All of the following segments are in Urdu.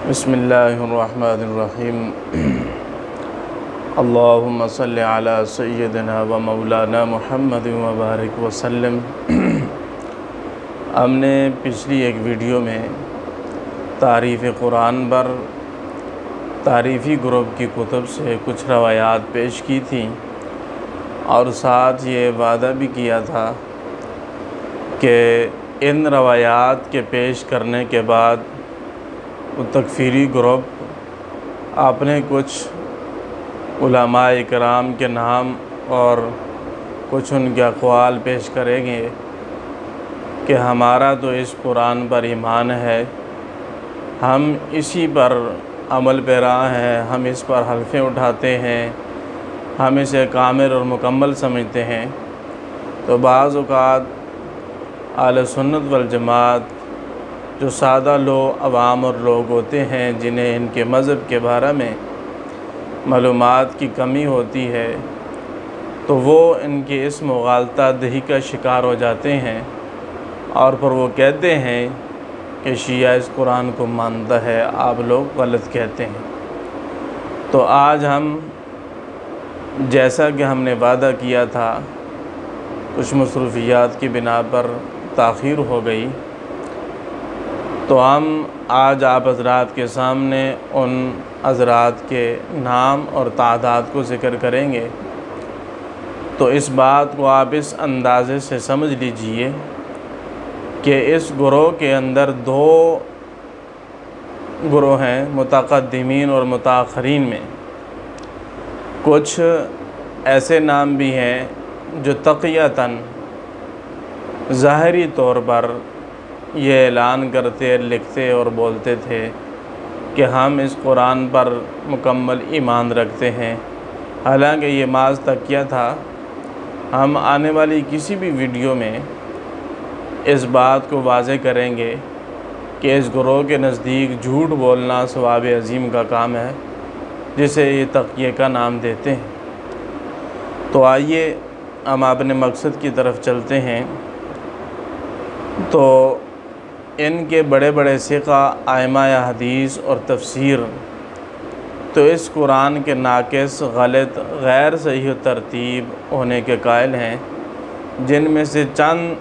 بسم اللہ الرحمن الرحیم اللہم صلی علی سیدنا و مولانا محمد و بارک وسلم۔ ہم نے پچھلی ایک ویڈیو میں تعریف قرآن پر تعریفی گروپ کی کتب سے کچھ روایات پیش کی تھیں اور ساتھ یہ وعدہ بھی کیا تھا کہ ان روایات کے پیش کرنے کے بعد وہ تکفیری گروپ اپنے کچھ علماء کرام کے نام اور کچھ ان کے اقوال پیش کریں گے کہ ہمارا تو اس قرآن پر ایمان ہے، ہم اسی پر عمل پیرا ہیں، ہم اس پر حلفیں اٹھاتے ہیں، ہم اسے کامل اور مکمل سمجھتے ہیں۔ تو بعض اوقات اہل سنت والجماعت جو سادہ لوگ عوام اور لوگ ہوتے ہیں جنہیں ان کے مذہب کے بارے میں معلومات کی کمی ہوتی ہے، تو وہ ان کی اس مغالطہ دہی کا شکار ہو جاتے ہیں اور پھر وہ کہتے ہیں کہ شیعہ اس قرآن کو مانتا ہے، آپ لوگ غلط کہتے ہیں۔ تو آج ہم جیسا کہ ہم نے وعدہ کیا تھا، کچھ مصروفیات کی بنا پر تاخیر ہو گئی، تو ہم آج آپ حضرات کے سامنے ان حضرات کے نام اور تعداد کو ذکر کریں گے۔ تو اس بات کو آپ اس اندازے سے سمجھ لیجئے کہ اس گروہ کے اندر دو گروہ ہیں، متقدمین اور متاخرین میں۔ کچھ ایسے نام بھی ہیں جو تقیتاً ظاہری طور پر یہ اعلان کرتے، لکھتے اور بولتے تھے کہ ہم اس قرآن پر مکمل ایمان رکھتے ہیں، حالانکہ یہ محض تقیہ تھا۔ ہم آنے والی کسی بھی ویڈیو میں اس بات کو واضح کریں گے کہ اس گروہ کے نزدیک جھوٹ بولنا ثواب عظیم کا کام ہے، جسے یہ تقیہ کا نام دیتے ہیں۔ تو آئیے ہم اپنے مقصد کی طرف چلتے ہیں۔ تو ان کے بڑے بڑے ثقہ ائمہ حدیث اور تفسیر تو اس قرآن کے ناقص، غلط، غیر صحیح ترتیب ہونے کے قائل ہیں، جن میں سے چند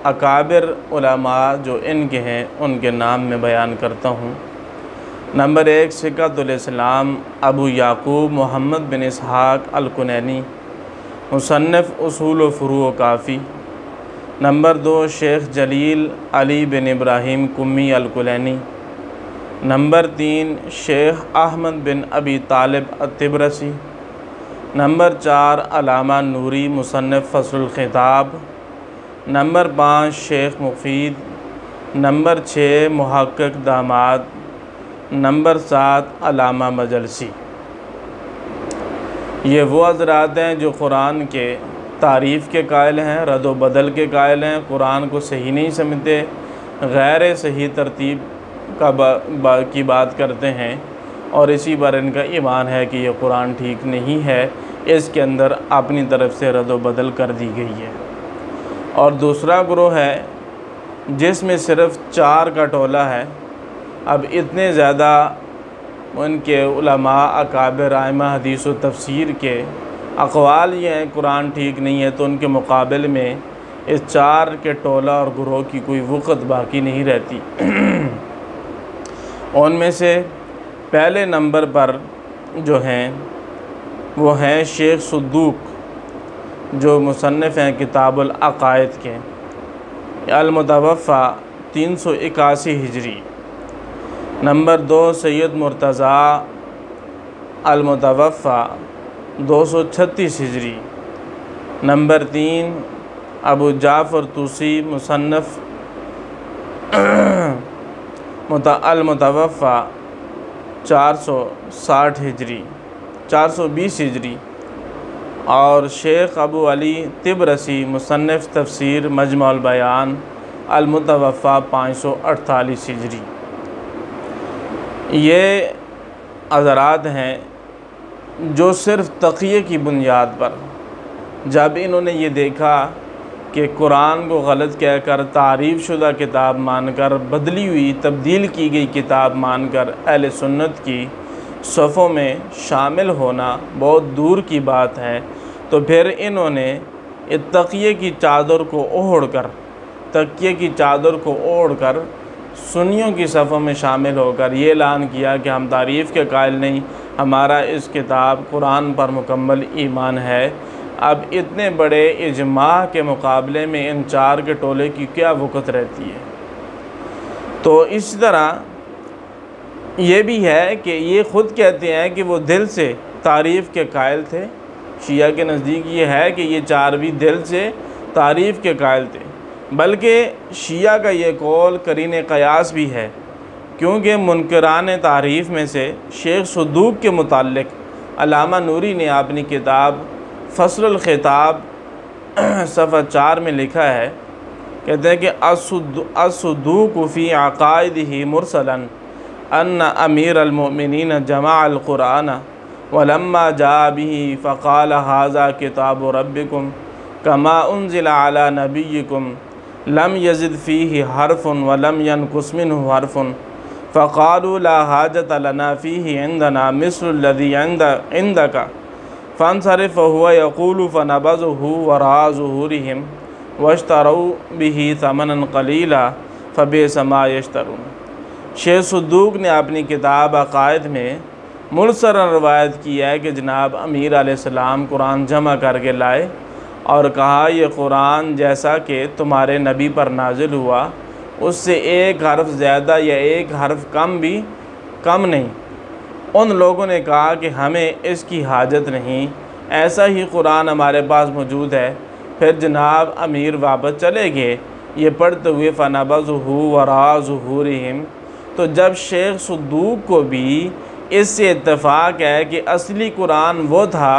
اکابر علماء جو ان کے ہیں ان کے نام میں بیان کرتا ہوں۔ نمبر 1، ثقۃ الاسلام ابو یعقوب محمد بن اسحاق الکنینی، مصنف اصول و فروع کافی۔ نمبر 2، شیخ جلیل علی بن ابراہیم قمی الکلینی۔ نمبر 3، شیخ احمد بن ابی طالب الطبرسی۔ نمبر 4، علامہ نوری مصنف فصل الخطاب۔ نمبر 5، شیخ مفید۔ نمبر 6، محقق داماد۔ نمبر 7، علامہ مجلسی۔ یہ وہ حضرات ہیں جو قرآن کے تعریف کے قائل ہیں، رد و بدل کے قائل ہیں، قرآن کو صحیح نہیں سمجھتے، غیر صحیح ترتیب کی بات کرتے ہیں، اور اسی پر ان کا ایمان ہے کہ یہ قرآن ٹھیک نہیں ہے، اس کے اندر اپنی طرف سے رد و بدل کر دی گئی ہے۔ اور دوسرا گروہ ہے جس میں صرف 4 کا ٹولہ ہے۔ اب اتنے زیادہ ان کے علماء اکابر ائمہ حدیث و تفسیر کے اقوال یہ ہیں قرآن ٹھیک نہیں ہے، تو ان کے مقابل میں اس 4 کے ٹولہ اور گروہ کی کوئی وقت باقی نہیں رہتی۔ ان میں سے پہلے نمبر پر جو ہیں وہ ہیں شیخ صدوق، جو مصنف ہیں کتاب العقائد کے، المتوفی 381 ہجری۔ نمبر 2، سید مرتضیٰ المتوفی 236 ہجری۔ نمبر 3، ابو جعفر طوسی مصنف المتوفی 460 ہجری 420 ہجری۔ اور شیخ ابو علی طبرسی مصنف تفسیر مجمع البیان المتوفی 548 ہجری۔ یہ حضرات ہیں جو صرف تقیہ کی بنیاد پر، جب انہوں نے یہ دیکھا کہ قرآن کو غلط کہہ کر تعریف شدہ کتاب مان کر بدلی ہوئی تبدیل کی گئی کتاب مان کر اہل سنت کی صفوں میں شامل ہونا بہت دور کی بات ہے، تو پھر انہوں نے تقیے کی چادر کو اوڑھ کر سنیوں کی صفوں میں شامل ہو کر یہ اعلان کیا کہ ہم تعریف کے قائل نہیں، ہمارا اس کتاب قرآن پر مکمل ایمان ہے۔ اب اتنے بڑے اجماع کے مقابلے میں ان چار کے ٹولے کی کیا وقت رہتی ہے؟ تو اس طرح یہ بھی ہے کہ یہ خود کہتے ہیں کہ وہ دل سے تعریف کے قائل تھے۔ شیعہ کے نزدیک یہ ہے کہ یہ چار بھی دل سے تعریف کے قائل تھے، بلکہ شیعہ کا یہ قول قرین قیاس بھی ہے، کیونکہ منکران تعریف میں سے شیخ صدوق کے متعلق علامہ نوری نے اپنی کتاب فصل الخطاب صفحہ 4 میں لکھا ہے، کہتے ہیں کہ الصدوق فی عقائدہ مرسلا ان امیر المؤمنین جمع القرآن ولما جاء به فقال هذا کتاب ربکم کما انزل علی نبیکم لم یزد فیہ حرف ولم ینقص منہ حرف فقالوا لا حاجت لنا فیہ عندنا مثل الذی عندک فانصرف وهو يقول فنبذه وراء ظهورهم واشتروا به ثمنا قلیلا فبئس ما یشترون۔ شیخ صدوق نے اپنی کتاب عقائد میں مرسلاً روایت کی ہے کہ جناب امیر علیہ السلام قرآن جمع کر کے لائے اور کہا یہ قرآن جیسا کہ تمہارے نبی پر نازل ہوا اس سے ایک حرف زیادہ یا ایک حرف کم نہیں۔ ان لوگوں نے کہا کہ ہمیں اس کی حاجت نہیں، ایسا ہی قرآن ہمارے پاس موجود ہے۔ پھر جناب امیر واپس چلے گئے یہ پڑھتے ہوئے فَنَبَذُهُ وَرَاءَ ظُهُورِهِمْ۔ تو جب شیخ صدوق کو بھی اس سے اتفاق ہے کہ اصلی قرآن وہ تھا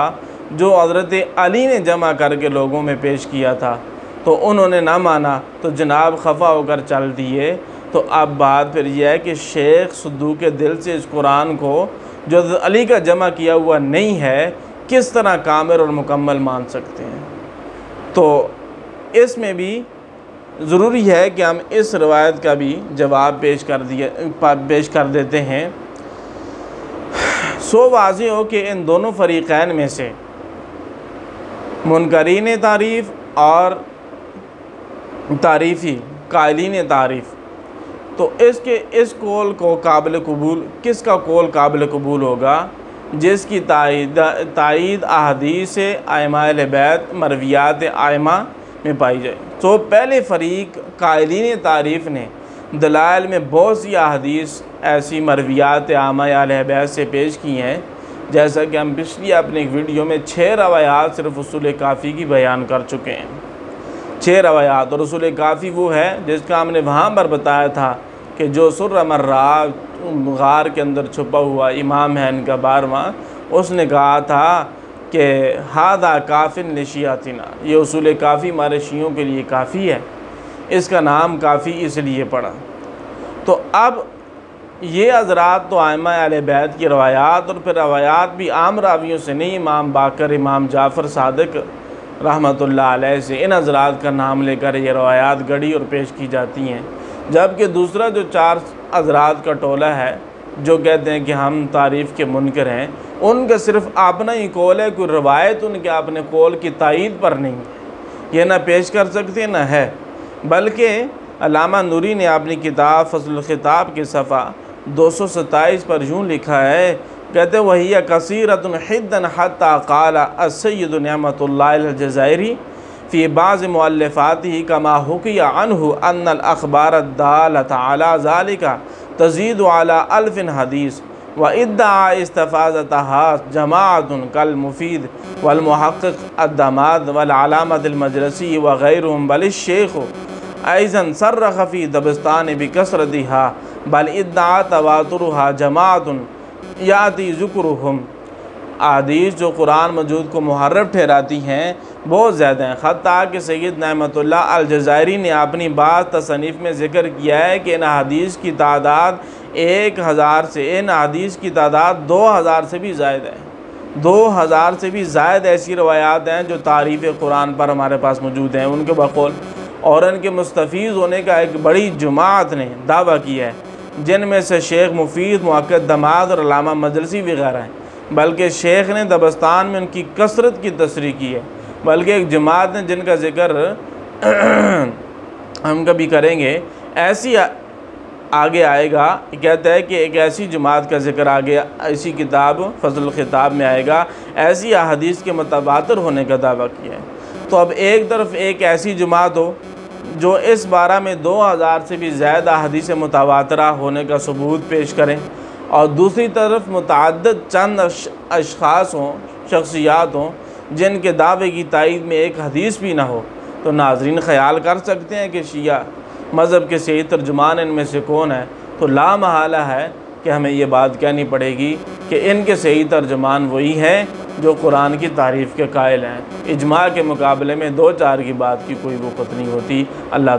جو حضرت علی نے جمع کر کے لوگوں میں پیش کیا تھا، تو انہوں نے نہ مانا تو جناب خفا ہو کر چل دیے۔ تو اب بات پھر یہ ہے کہ شیخ صدوق کے دل سے اس قرآن کو جو حضرت علی کا جمع کیا ہوا نہیں ہے کس طرح کامل اور مکمل مان سکتے ہیں؟ تو اس میں بھی ضروری ہے کہ ہم اس روایت کا بھی جواب پیش کر دیتے ہیں۔ سو واضح ہو کہ ان دونوں فریقین میں سے منکرین تعریف اور تعریفی قائلین تعریف، تو اس قول کو قابل قبول، کس کا قول قابل قبول ہوگا؟ جس کی تائید احادیث ائمہ اہل بیت مرویات ائمہ میں پائی جائے۔ تو پہلے فریق قائلین تعریف نے دلائل میں بہت سی احادیث ایسی مرویات ائمہ اہل بیت سے پیش کی ہیں، جیسا کہ ہم پچھلی اپنے ایک ویڈیو میں 6 روایات صرف اصول کافی کی بیان کر چکے ہیں۔ 6 روایات، اور اصول کافی وہ ہے جس کا ہم نے وہاں پر بتایا تھا کہ جو سر مرہ غار کے اندر چھپا ہوا امام ہے ان کا 12واں، اس نے کہا تھا کہ ہذا کافن لشیعتنا، یہ اصول کافی ہمارے شیعوں کے لیے کافی ہے، اس کا نام کافی اس لیے پڑا۔ تو اب یہ حضرات تو ائمہ اہل بیت کی روایات، اور پھر روایات بھی عام راویوں سے نہیں، امام باقر، امام جعفر صادق رحمۃ اللہ علیہ سے، ان حضرات کا نام لے کر یہ روایات گڑھی اور پیش کی جاتی ہیں۔ جبکہ دوسرا جو 4 حضرات کا ٹولہ ہے جو کہتے ہیں کہ ہم تعریف کے منکر ہیں، ان کا صرف اپنا ہی قول ہے، کوئی روایت ان کے اپنے قول کی تائید پر نہیں ہے، یہ نہ پیش کر سکتے نہ ہے۔ بلکہ علامہ نوری نے اپنی کتاب فصل الخطاب کے صفحہ 227 پر یوں لکھا ہے، کہتے وَهِيَ كَثِيرَةٌ حِدًّا حَتَّى قَالَ السَّيِّدُ نعمة اللہ الجزائری فی بعض مؤلفاتہ کما حکی عنہ ان الاخبار الدالۃ علی ذلک تزید علی 1000 حدیث وادعا استفاضتها جماعۃ کالمفید والمحقق الدماد والعلامۃ المجلسی وغیرهم، بل الشیخ ایضا صرح فی دبستان بکثرتها بل ادعا تواترها جماعۃ یاتی ذکرهم۔ احادیث جو قرآن مجید کو محرف ٹھہراتی ہیں بہت زیادہ ہیں، حتیٰ کہ سید نعمت اللہ الجزائری نے اپنی بعض تصانیف میں ذکر کیا ہے کہ ان احادیث کی تعداد 1000 سے، ان احادیث کی تعداد 2000 سے بھی زائد ہے۔ 2000 سے بھی زائد ایسی روایات ہیں جو تعریف قرآن پر ہمارے پاس موجود ہیں ان کے بقول، اور ان کے مستفیض ہونے کا ایک بڑی جماعت نے دعویٰ کیا ہے، جن میں سے شیخ مفید، محقق دماد اور علامہ مجلسی وغیرہ ہیں۔ بلکہ شیخ نے دبستان میں ان کی کثرت کی تصریح کی ہے، بلکہ ایک جماعت نے جن کا ذکر ہم کبھی کریں گے، ایسی آگے آئے گا، کہتا ہے کہ ایک ایسی جماعت کا ذکر آگے اسی کتاب فضل الخطاب میں آئے گا، ایسی احادیث کے متواتر ہونے کا دعویٰ کیا ہے۔ تو اب ایک طرف ایک ایسی جماعت ہو جو اس بارہ میں 2000 سے بھی زیادہ احادیث متواترہ ہونے کا ثبوت پیش کریں، اور دوسری طرف متعدد چند اشخاص ہوں، شخصیات ہوں، جن کے دعوے کی تائید میں ایک حدیث بھی نہ ہو، تو ناظرین خیال کر سکتے ہیں کہ شیعہ مذہب کے صحیح ترجمان ان میں سے کون ہے۔ تو لا محالہ ہے کہ ہمیں یہ بات کہنی پڑے گی کہ ان کے صحیح ترجمان وہی ہیں جو قرآن کی تعریف کے قائل ہیں۔ اجماع کے مقابلے میں 2-4 کی بات کی کوئی وقت نہیں ہوتی۔ اللہ